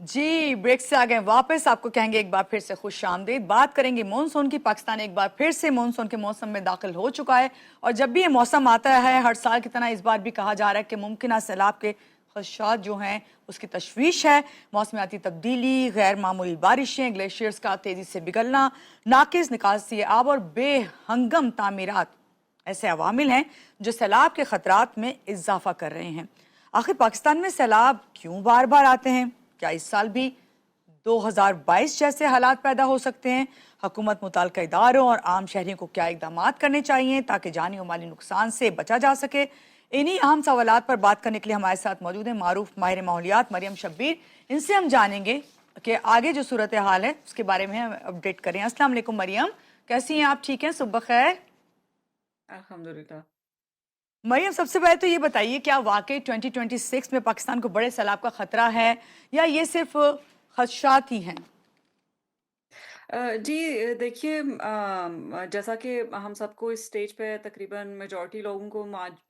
जी, break से आ गए वापस। आपको कहेंगे एक बार फिर से खुशामदीद। बात करेंगे मॉनसून की। पाकिस्तान एक बार फिर से मॉनसून के मौसम में दाखिल हो चुका है और जब भी ये मौसम आता है हर साल की तरह इस बार भी कहा जा रहा है कि मुमकिन सैलाब के खदशात जो हैं उसकी तशवीश है। मौसमियाती तब्दीली, गैर मामूली बारिशें, ग्लेशियर्स का तेज़ी से पिघलना, नाकिस निकासी आब और बेहंगम तामीरात ऐसे अवामिल हैं जो सैलाब के खतरात में इजाफा कर रहे हैं। आखिर पाकिस्तान में सैलाब क्यों बार बार आते हैं? क्या इस साल भी 2022 जैसे हालात पैदा हो सकते हैं? हुकूमत, मुताल्लिका इदारों और आम शहरियों को क्या इकदाम करने चाहिए ताकि जानी और माली नुकसान से बचा जा सके? इन्हीं अहम सवालात पर बात करने के लिए हमारे साथ मौजूद है मारूफ माहिर माहौलियात मरियम शब्बीर। इनसे हम जानेंगे कि आगे जो सूरत हाल है उसके बारे में हम अपडेट करें। अस्सलाम वालेकुम मरियम, कैसी हैं आप? ठीक हैं? सुबह खैर। अल्हम्दुलिल्लाह। मरियम, सबसे पहले तो ये बताइए, क्या वाकई 2026 में पाकिस्तान को बड़े सैलाब का खतरा है या ये सिर्फ खदशात ही हैं? जी देखिए जैसा कि हम सबको इस स्टेज पे तकरीबन मेजॉरिटी लोगों को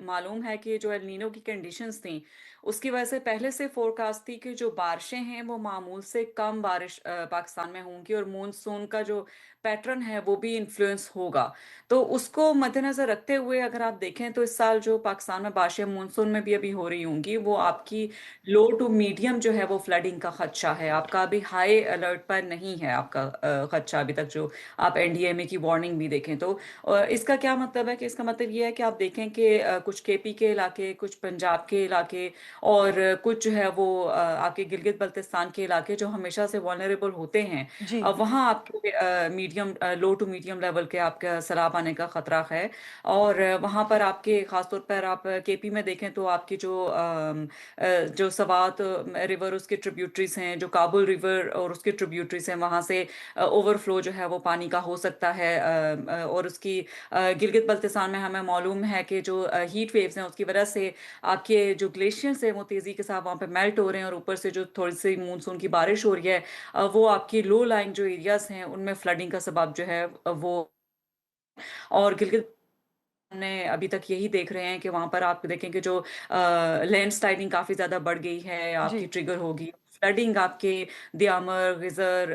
मालूम है कि जो एल नीनो की कंडीशंस थी, उसकी वजह से पहले से फोरकास्ट थी कि जो बारिशें हैं वो मामूल से कम बारिश पाकिस्तान में होंगी और मॉनसून का जो पैटर्न है वो भी इन्फ्लुएंस होगा। तो उसको मद्देनजर रखते हुए अगर आप देखें तो इस साल जो पाकिस्तान में बारिशें मॉनसून में भी अभी हो रही होंगी, वो आपकी लो टू मीडियम जो है वो फ्लडिंग का खदशा है। आपका अभी हाई अलर्ट पर नहीं है आपका खदशा अभी तक, जो आप एनडीएमए की वार्निंग भी देखें तो। इसका क्या मतलब है कि इसका मतलब ये है कि आप देखें कि कुछ केपी के इलाके, कुछ पंजाब के इलाके और कुछ जो है वो आपके गिलगित बल्तिस्तान के इलाके जो हमेशा से वल्नरेबल होते हैं, जी। वहाँ आपके medium low to medium level के आपका सैलाब आने का खतरा है। और वहाँ पर आपके खासतौर पर आप केपी में देखें तो आपकी जो सवात रिवर उसके ट्रिब्यूटरीज हैं, जो काबुल रिवर और उसके ट्रिब्यूटरीज हैं, वहाँ से ओवरफ्लो जो है वो पानी का हो सकता है। और उसकी गिलगित बल्तिस्तान में हमें मालूम है कि जो हीट वेव्स हैं उसकी वजह से आपके जो ग्लेशियर्स हैं वो तेज़ी के साथ वहाँ पे मेल्ट हो रहे हैं और ऊपर से जो थोड़ी सी मानसून की बारिश हो रही है, वो आपकी लो लाइंग जो एरियाज हैं उनमें फ्लडिंग का सबब जो है वो। और गिलगित हमने अभी तक यही देख रहे हैं कि वहां पर आप देखें कि जो लैंडस्लाइडिंग काफी ज्यादा बढ़ गई है, जी। आपकी ट्रिगर होगी फ्लडिंग आपके दियामर, गिजर,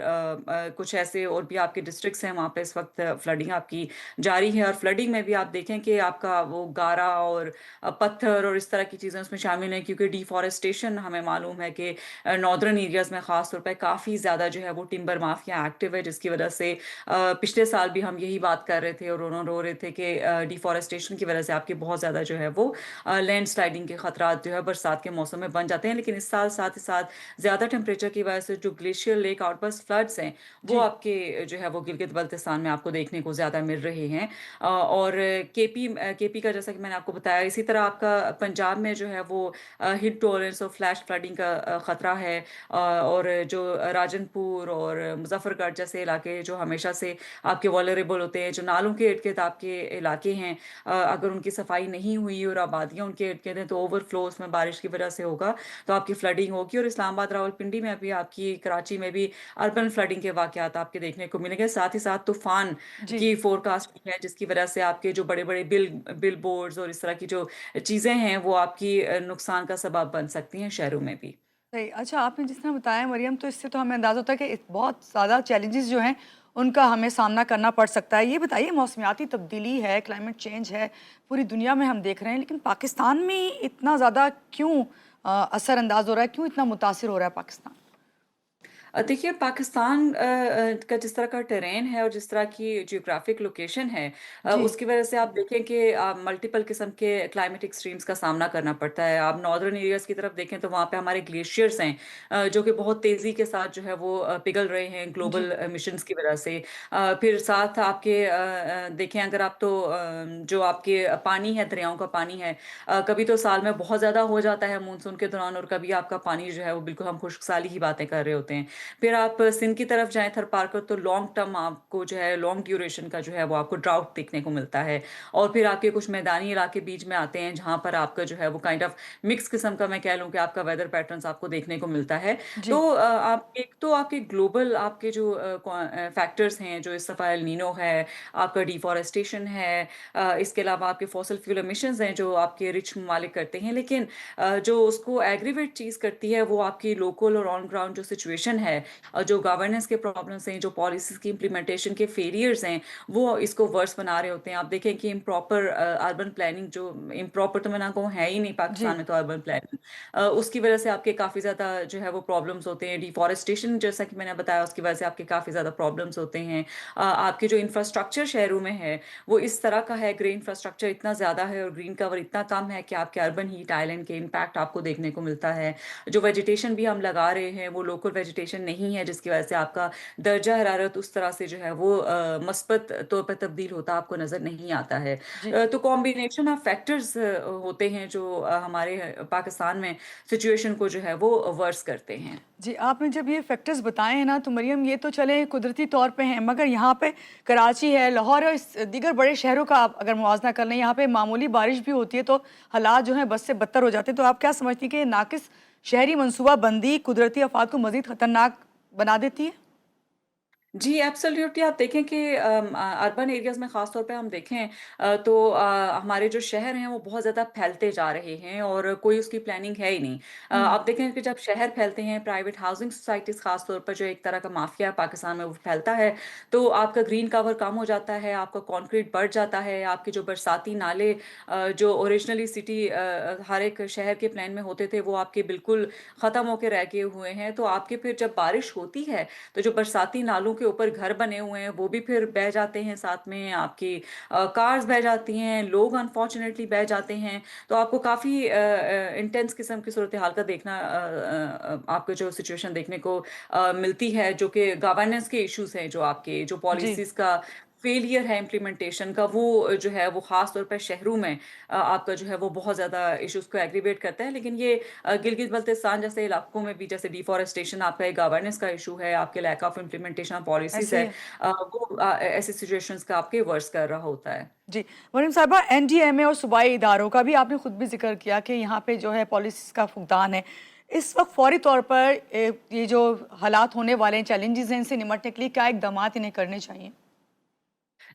कुछ ऐसे और भी आपके डिस्ट्रिक्ट्स हैं वहां पे इस वक्त फ्लडिंग आपकी जारी है। और फ्लडिंग में भी आप देखें कि आपका वो गारा और पत्थर और इस तरह की चीजें उसमें शामिल हैं, क्योंकि डिफॉरेस्टेशन हमें मालूम है कि नॉर्दर्न एरियाज में खास तौर पर काफी ज्यादा जो है वो टिम्बर माफिया एक्टिव है, जिसकी वजह से पिछले साल भी हम यही बात कर रहे थे और उन्होंने रो रहे थे कि डिफॉरेस्टेशन की वजह से आपके बहुत ज़्यादा जो है वो लैंडस्लाइडिंग के खतरात जो है बरसात के मौसम में बन जाते हैं। लेकिन इस साल साथ ही साथ ज़्यादा टेम्परेचर की वजह से जो ग्लेशियर लेक आउटबर्स्ट फ्लड्स हैं वो जी। आपके जो है वो गिलगित बल्तिस्तान में आपको देखने को ज़्यादा मिल रहे हैं। और केपी का जैसा कि मैंने आपको बताया, इसी तरह आपका पंजाब में जो है वो हिट टॉलरेंस और फ्लैश फ्लडिंग का खतरा है। और जो राजनपुर और मुजफ्फरगढ़ जैसे इलाके जो हमेशा से आपके वॉलरेबल होते हैं, जो नालों के इर्द गिर्द आपके इलाके हैं, अगर उनकी सफाई नहीं हुई और आबादियां उनके इर्द गिर्द हैं तो ओवरफ्लो उसमें बारिश की वजह से होगा, तो आपकी फ्लडिंग होगी। और इस्लामाबाद, रावलपिंडी में भी, आपकी कराची में भी अर्बन फ्लडिंग के वाकयात आपके देखने को मिलेंगे। साथ ही साथ तूफान जी। की फोरकास्ट भी है, जिसकी वजह से आपके जो बड़े बड़े बिल बोर्ड्स और इस तरह की जो चीजें हैं वो आपकी नुकसान का सबब बन सकती हैं शहरों में भी। सही। अच्छा, आपने जिस तरह बताया मरियम, तो इससे तो हमें अंदाज़ा होता है कि बहुत ज़्यादा चैलेंजेस जो हैं उनका हमें सामना करना पड़ सकता है। ये बताइए, मौसमियाती तब्दीली है, क्लाइमेट चेंज है, पूरी दुनिया में हम देख रहे हैं, लेकिन पाकिस्तान में इतना ज़्यादा क्यों असरअंदाज हो रहा है? क्यों इतना मुतासिर हो रहा है पाकिस्तान? देखिए पाकिस्तान का जिस तरह का टेरेन है और जिस तरह की जियोग्राफिक लोकेशन है, जी। उसकी वजह से आप देखें कि मल्टीपल किस्म के क्लाइमेट एक्सट्रीम्स का सामना करना पड़ता है। आप नॉर्दर्न एरियाज की तरफ देखें तो वहाँ पे हमारे ग्लेशियर्स हैं, जो कि बहुत तेज़ी के साथ जो है वो पिघल रहे हैं जी। ग्लोबल मिशंस की वजह से। फिर साथ आपके देखें अगर आप तो जो आपके पानी है, दरियाओं का पानी है, कभी तो साल में बहुत ज़्यादा हो जाता है मानसून के दौरान और कभी आपका पानी जो है वो बिल्कुल हम खुश्क साली की बातें कर रहे होते हैं। फिर आप सिंध की तरफ जाएं थरपारकर, तो लॉन्ग टर्म आपको जो है लॉन्ग ड्यूरेशन का जो है वो आपको ड्राउट देखने को मिलता है। और फिर आपके कुछ मैदानी इलाके बीच में आते हैं जहां पर आपका जो है वो काइंड ऑफ मिक्स किस्म का, मैं कह लूँ कि आपका वेदर पैटर्न्स आपको देखने को मिलता है। तो जी आप एक तो आपके ग्लोबल आपके जो फैक्टर्स हैं, जो इस दफा एल नीनो है, आपका डिफॉरेस्टेशन है, इसके अलावा आपके फॉसिल फ्यूल एमिशंस हैं जो आपके रिच ममालिक करते हैं, लेकिन जो उसको एग्रीवेट चीज़ करती है वो आपकी लोकल और ऑन ग्राउंड जो सिचुएशन है, जो गवर्नेंस के प्रॉब्लम्स हैं, जो पॉलिसीज की इम्प्लीमेंटेशन के फेलियर्स हैं, वो इसको वर्स बना रहे होते हैं। आप देखें कि इम्प्रॉपर अर्बन प्लानिंग, जो इम्प्रॉपर तो मैं ना कहूँ है ही नहीं पाकिस्तान जी में तो अर्बन प्लानिंग, उसकी वजह से आपके काफ़ी ज़्यादा जो है वो प्रॉब्लम्स होते हैं। डिफॉरेस्टेशन जैसा कि मैंने बताया, उसकी वजह से आपके काफ़ी ज़्यादा प्रॉब्लम्स होते हैं। आपके जो इंफ्रास्ट्रक्चर शहरों में है वो इस तरह का है, ग्रे इंफ्रास्ट्रक्चर इतना ज़्यादा है और ग्रीन कवर इतना कम है कि आपके अर्बन हीट आइलैंड के इम्पैक्ट आपको देखने को मिलता है। जो वेजिटेशन भी हम लगा रहे हैं वो लोकल वेजिटेशन नहीं है, जिसकी वजह से आपका दर्जा हरारत उस तरह से जो है वो मस्बत तौर पर तब्दील होता आपको नज़र नहीं आता है। जी तो कॉम्बिनेशन ऑफ फैक्टर्स होते हैं जो हमारे पाकिस्तान में सिचुएशन को जो है वो वर्स करते हैं। जी, आपने जब ये फैक्टर्स बताए हैं ना, तो मरियम ये तो चले कुदरती तौर पे हैं, मगर यहाँ पे कराची है, लाहौर है और इस दीगर बड़े शहरों का आप अगर मुवाजना कर लें, यहाँ पे मामूली बारिश भी होती है तो हालात जो हैं बद से बदतर हो जाते हैं। तो आप क्या समझती हैं कि ये नाकिस शहरी मनसूबा बंदी कुदरती आफात को मज़ीद ख़तरनाक बना देती है? जी, एब्सोल्युटली। आप देखें कि अर्बन एरियाज़ में ख़ास तौर पे हम देखें तो हमारे जो शहर हैं वो बहुत ज़्यादा फैलते जा रहे हैं और कोई उसकी प्लानिंग है ही नहीं। हुँ, आप देखें कि जब शहर फैलते हैं, प्राइवेट हाउसिंग सोसाइटीज़ ख़ास तौर पर जो एक तरह का माफिया है पाकिस्तान में वो फैलता है, तो आपका ग्रीन कवर कम हो जाता है, आपका कंक्रीट बढ़ जाता है, आपके जो बरसाती नाले जो ओरिजिनली सिटी हर एक शहर के प्लान में होते थे वो आपके बिल्कुल ख़त्म होके रह गए हुए हैं। तो आपके फिर जब बारिश होती है तो जो बरसाती नालों के ऊपर घर बने हुए हैं वो भी फिर बह जाते हैं, साथ में आपकी कार्स बह जाती हैं, लोग अनफॉर्चुनेटली बह जाते हैं। तो आपको काफ़ी इंटेंस किस्म की सूरत हाल का देखना आपको जो सिचुएशन देखने को मिलती है, जो कि गवर्नेंस के इश्यूज हैं, जो आपके जो जी। पॉलिसीज का फेलियर है इम्प्लीमेंटेशन का, वो जो है वो खास तौर पर शहरों में आपका जो है वो बहुत ज़्यादा इश्यूज को एग्रीवेट करता है। लेकिन ये गिलगित बल्तिस्तान जैसे इलाकों में भी, जैसे डिफॉरेस्टेशन आपका एक गवर्नेंस का इशू है, आपके lack of implementation of policies ऐसे ही है, है। वो ऐसे सिचुएशंस का आपके वर्स कर रहा होता है। जी, मरीम साहिबा, एनडीएमए और सूबाई इदारों का भी आपने खुद भी ज़िक्र किया कि यहाँ पे जो है पॉलिसीज़ का फुकदान है। इस वक्त फौरी तौर पर ये जो हालात होने वाले हैं, चैलेंजेस हैं, इनसे निमटने के लिए क्या इकदामात इन्हें करने चाहिए?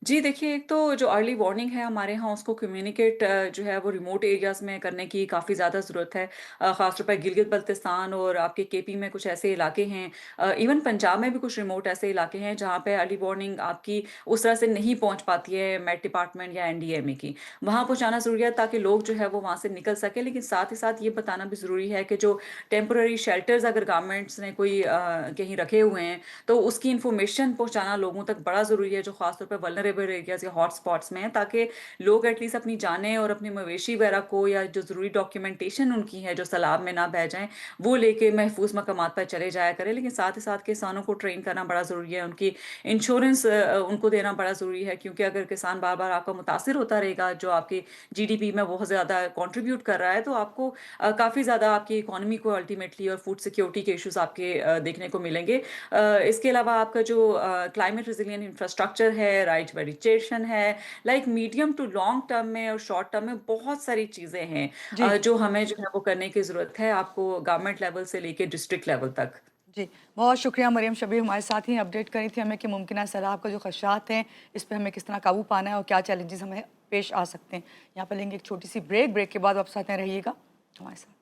जी, देखिए, एक तो जो अर्ली वार्निंग है हमारे यहाँ, उसको कम्युनिकेट जो है वो रिमोट एरियाज़ में करने की काफ़ी ज़्यादा ज़रूरत है। ख़ास तौर पर गिलगित-बल्तिस्तान और आपके केपी में कुछ ऐसे इलाके हैं, इवन पंजाब में भी कुछ रिमोट ऐसे इलाके हैं जहाँ पे अर्ली वार्निंग आपकी उस तरह से नहीं पहुँच पाती है मेट डिपार्टमेंट या एनडीएमए की। वहाँ पहुँचाना ज़रूरी है ताकि लोग जो है वो वहाँ से निकल सकें। लेकिन साथ ही साथ ये बताना भी ज़रूरी है कि जो टेम्परेरी शेल्टर्स अगर गवर्नमेंट्स ने कोई कहीं रखे हुए हैं, तो उसकी इन्फॉर्मेशन पहुँचाना लोगों तक बड़ा ज़रूरी है, जो ख़ास तौर पे वल्नरेबल एरियाज़ या हॉट स्पॉट्स में हैं, ताकि लोग एटलीस्ट अपनी जानें और अपने मवेशी वगैरह को, या जो ज़रूरी डॉक्यूमेंटेशन उनकी है जो सैलाब में ना बह जाएँ, वो लेके महफूज़ मकामात पर चले जाया करें। लेकिन साथ ही साथ किसानों को ट्रेन करना बड़ा ज़रूरी है, उनकी इंश्योरेंस उनको देना बड़ा ज़रूरी है, क्योंकि अगर किसान बार-बार आपका मुतासिर होता रहेगा, जो आपकी जीडीपी में बहुत ज़्यादा कंट्रीब्यूट कर रहा है, तो आपको काफ़ी ज़्यादा आपकी इकोनॉमी को अल्टीमेटली और फूड सिक्योरिटी के इश्यूज़ आपके देखने को मिलेंगे। इसके अलावा आपका जो क्लाइमेट रेजिलिएंट इंफ्रास्ट्रक्चर है, राइट वेजिटेशन है, like medium to long term में और शॉर्ट टर्म में बहुत सारी चीज़ें हैं जी जो हमें जो है वो करने की ज़रूरत है, आपको गवर्नमेंट लेवल से लेके डिस्ट्रिक्ट लेवल तक। जी, बहुत शुक्रिया मरियम शबीर, हमारे साथ ही अपडेट करी थी हमें कि मुमकिन सैलाब का जो खदशात हैं, इस पे हमें किस तरह काबू पाना है और क्या चैलेंजेस हमें पेश आ सकते हैं। यहाँ पर लेंगे एक छोटी सी ब्रेक के बाद वापस आते हैं, रहिएगा हमारे साथ।